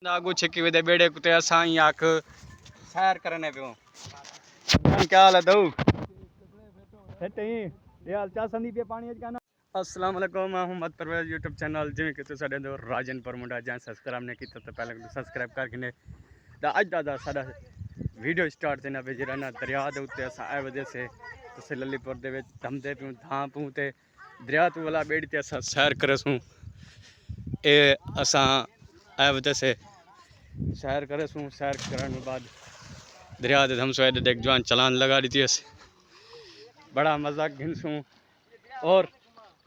आगू छिकी वे बेड़े कुते असां ही आख सैर करने पियो। क्या हाल है दऊ हेटे ही यार चा संदी पे पानी का ना। अस्सलाम वालेकुम मोहम्मद परवेज यूट्यूब चैनल जिवें कि तुसा दे राजन पर मुंडा जैन सब्सक्राइब ने कीता तो पहले सब्सक्राइब करके दा अज दा साडा वीडियो स्टार्ट देना पे जरा ना दरिया दे उत्ते असां ए वजह से तुसे ललीपुर दे विच धमदे पियो धां पू ते दरिया तू वाला बेड़ी ते असां सैर करसूं ए असां ए वजह से सैर करसूं। सैर करने बाद दरिया दे धमसो एडे देख जवान चलान लगा दी थी बड़ा मजा घिनसूं। और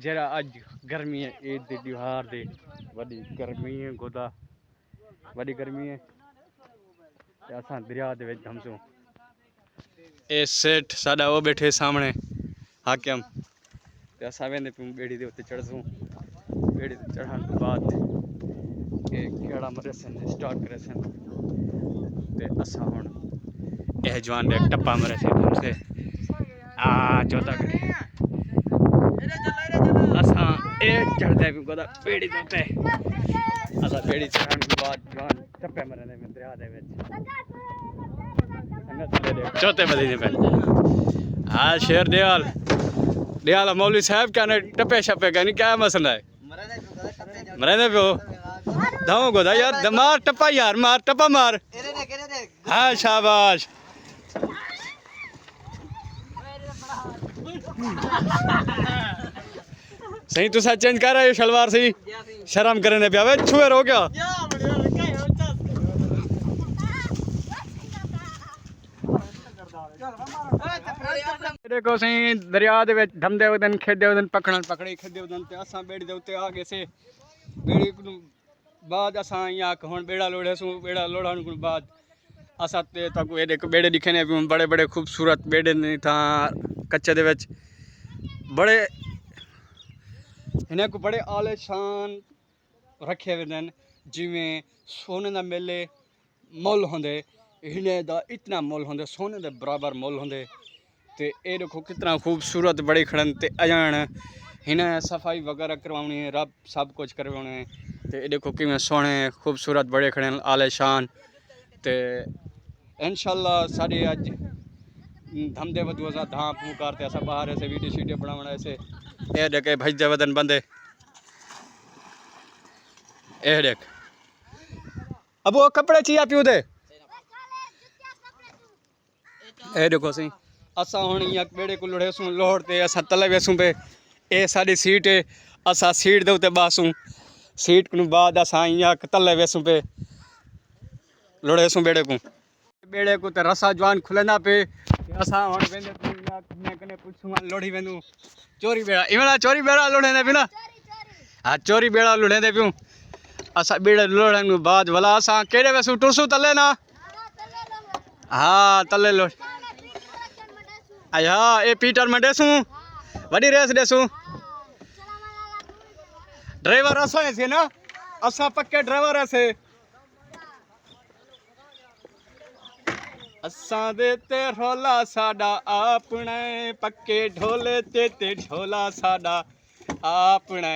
जरा अज गर्मी है ईद दे त्योहार दे वडी गर्मी है गोदा वडी गर्मी है असां दरिया दे विच धमसूं। ए सेठ साडा वो बैठे सामने हाकिम ते असां वेंदे पियूं बेड़ी दे उत्ते चढ़सूं। बेड़ी ते चढ़ण तो बाद ए खेड़ा मरेसन स्टार्ट करेसन ते असां हुण ए जवान दे टप्पा मरेसन हमसे आ चौथा कड़ी असां ए चढ़दे पियूं गोदा बेड़ी दे उत्ते असां बेड़ी चढ़ण तो बाद जवान टप्पे मरने में दरिया दे विच चौथे महीने पे हाँ शेर दयाल दयाल मौलवी साहब क्या ने टप्पे शप्पे का नहीं क्या मसला है मरने पे दाओ गोदा यार मार टप्पा यार मार टप्पा मार हाँ शाबाश सही तुसा चेंज कर रहे हो शलवार से शर्म करने पे आवे छुए हो क्या देखो सही दरिया दे विच धमदे वदन खेडे वदन पकड़न पकड़ी खेडे वदन ते असां बेड़ी दे उत्ते आ गए से बेड़ी को बाद असां या हुण बेड़ा लोड़ेसूं बेड़ा लोड़न को बाद असां ते तक एडे बेड़े दिखे ने बड़े बड़े खूबसूरत बेड़े ने था कच्चे दे विच बड़े इन्हें को बड़े आलीशान रखे वदन जिवें सोने दा मेले मुल होंदे इन्हें दा इतना मुल होंदे सोने दे बराबर मुल होंदे ते ये देखो कितना खूबसूरत बड़े खड़न ते अजान इन्हें सफाई वगैरह करवानी है रब सब कुछ करवाने ते ये देखो किवें सोने खूबसूरत बड़े खड़े आलीशान ते इंशाल्लाह साढ़े अज धमदे वधू असा धां फूं करते असा बाहर ऐसे वीडियो शीडियो बनावना ऐसे ए देखे भजदे वदन बंदे ए देख अब वो कपड़े चिया पियो दे ए देखो सही असा हुण इं बेड़े को लुड़ेसूं लोहड़ते असा तले वेसूं पे ए साड़ी सीट है असा सीट दे उत्ते बासूं सीट को बाद असा इं तले वेसूं पे लुड़ेसूं बेड़े को ते रसा जवान खुलेंदा पे असा हुण वेंदे कने कने पुछूं लोड़ी वेंदू चोरी बेड़ा इवड़ा चोरी बेड़ा लुड़ेंदे पियो ना हाँ चोरी बेड़ा लुड़ेंदे पियूं असा बेड़े लोड़न बाद भला असा केड़े वेसूं टुरसूं तले ना हाँ तले लोड़ हाँ ये पीटर में देसूं वडी रेस देसूं ड्राइवर असा है ना असा पक्के ड्राइवर है असा देते ढोला साडा आपने पक्के ढोले ते ढोला साडा आपने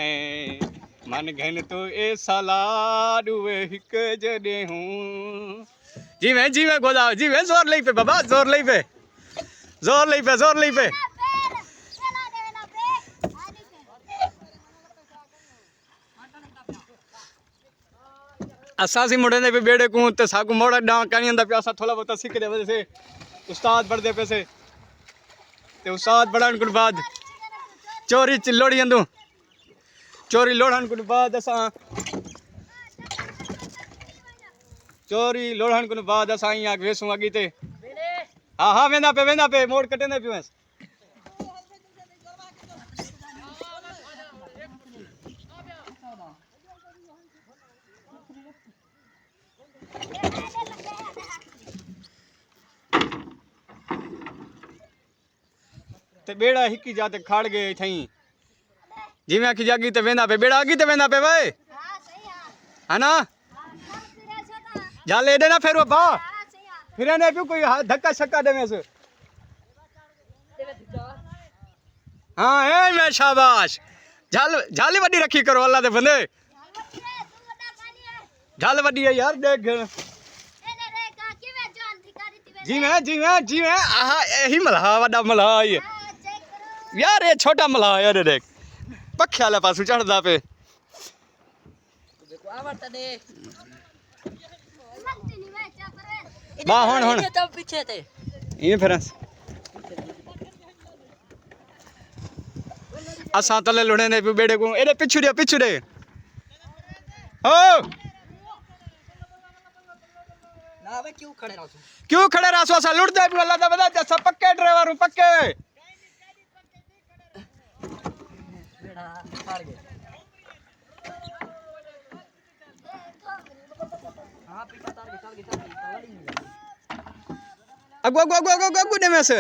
मन घन तो ए सलाडुए हिक जडे हूं जीवे जीवे गोदा जीवे जोर लई पे बाबा जोर लई पे जोर लई पे जोर लई पे असा सी मुड़े पे बेड़े को ते साकू मोड़ा डां कानिंदा पे असा थोड़ा बहुत सीख दे वजह से उस्ताद पढ़दे पे से ते उस्ताद पढ़न के बाद चोरी लोड़ी अंदू चोरी लोड़न के बाद असा चोरी लोड़न के बाद असा इं वेसूं अगी ते हाँ हाँ वेंदा पे मोड़ कटेंदे पियो ते बेड़ा हिकी जाते खाड़ गए थई जिवें आखी जागी ते वेंदा पे बेड़ा अगी ते वेंदा पे वे है ना जाले एडे ना फेरो बा फिर ने भी कोई धक्का छक्का देवे से हाँ ए मैं शाबाश झाल झाली वड्डी रखी करो अल्लाह दे बंदे झल वड्डी है यार देख जी मैं आहा यही मल्हा वड्डा मल्हा है यार ये छोटा मल्हा यार देख पखे वाले पासू चढ़दा पे वाह हुन पीछे थे ये फिर असा तले लुड़े ने बेड़े को एडे पिछु दे ओ ना वे क्यों खड़े रहो असा लुड़ दे अल्लाह दा बदा जसा पक्के ड्राइवर हूं पक्के बेड़ा फाड़ गए हां पीछे चल गई अगो ने में से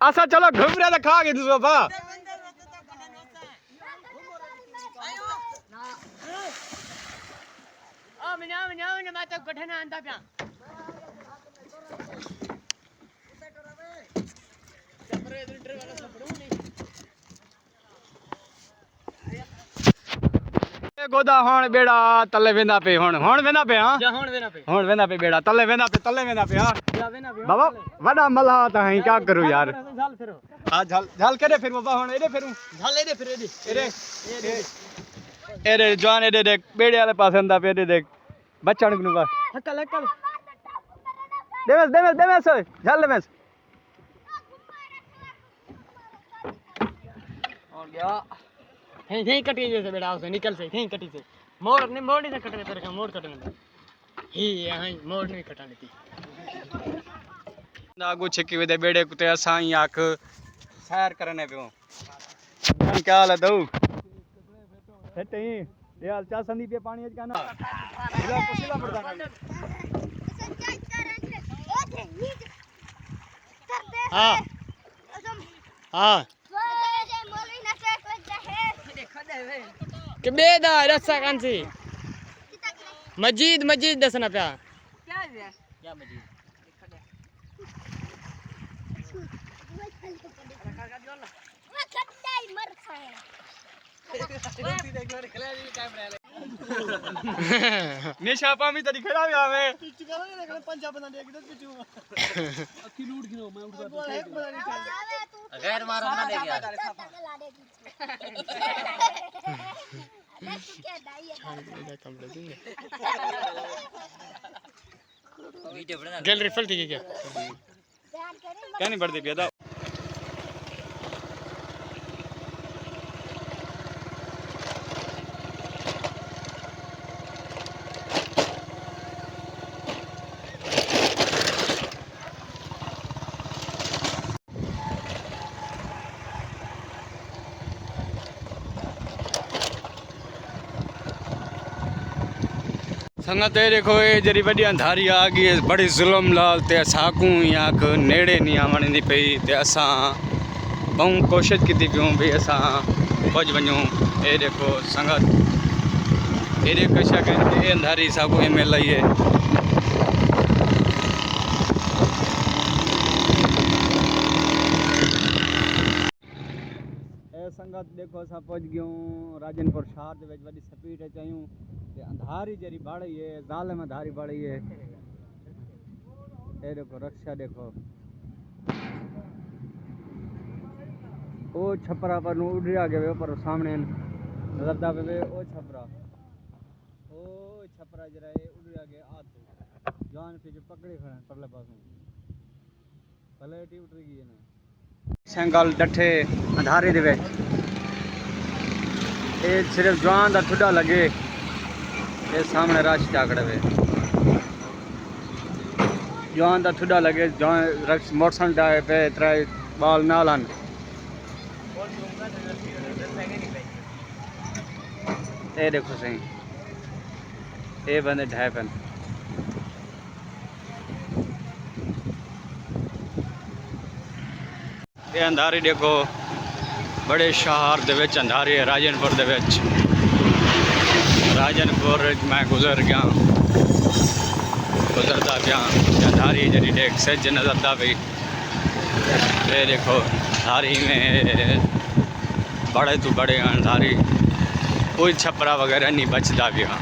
आसा चलो घुमरे तो खा गए दूसरा बा ओ मिना मैं तो गठन आंदा पिया गोदा हुन बेड़ा तले वेंदा पे हुन वेंदा पे हां हुन वेंदा पे बेड़ा तले वेंदा पे हां बाबा वडा मल्हा ता है क्या करूं यार झल फिरो हां झल केरे फिर बाबा हुन एडे फिरू झल एडे फिर एडे जवान एडे देख बेड़े वाले पास अंदा पे एडे देख बच्चन नु बस हकल देवेस झल देवेस और गया यहीं कटी जैसे बेटा उसे निकल से यहीं कटी से मोड़ नहीं कटने तेरे का मोड़ कटने ही यहीं मोड़ नहीं कटाने थी नागू छिकी वे बेड़े कुते असा ही आख सैर करने पे क्या हाल है दऊ हेटे ही यार चा संदी पे पानी आज काना इधर पुसीला पड़ता हां हां के बेदा रस्सा कांसी मजीद दसना पिया क्या मजीद निशा पामी तरी खड़ा हुआ मैं पिच करो ये देख पंजा बना दे किधर पिचू अक्की लूट गिनो मैं उठ जाता गैर मारा ना दे गया गैलरी फुल थी क्या नहीं बढ़ती पिया संगत देखो ये जरी वड्डी अंधारी आ गई है बड़ी जुल्म लाल ते साकू आख नेड़े नहीं आवण पई ते असा बहु कोशिश की पियूं भी असा पहुंच वञूं ये देखो संगत ये कशा ये अंधारी साकू में लई है संगत देखो असा पहुंच गयूं राजनपुर शहर दे विच वड्डी स्पीड चाहियूं ते अंधारी जरी बाड़ी है जालिम अंधारी बाड़ी है ये देखो रक्षा देखो ओ छपरा पर उड़िया गए पर सामने रद्दा पे ओ छपरा जरा ये उड़िया गए आते जान पे जो पकड़े खड़े परले पासों पलेटी उठ गई है ना संगल डठे अंधारे दे विच ये सिर्फ जवान दा ठुडा लगे ये सामने रश टाकड़े वे जवान दा ठुडा लगे जवान रश मोटरसाइकिल डाए पे त्रै बाल नालन ये देखो सही ये बंदे ढाए पन ये अंधारी देखो बड़े शहर दे विच अंधारी है राजनपुर दे विच राजनपुर मैं गुजर गया गुजरता पिया या धारी जड़ी डेक सिज नजरदा पई। ये देखो धारी में बड़े तो बड़े हैं धारी, कोई छपरा वगैरह नहीं बचता पिया।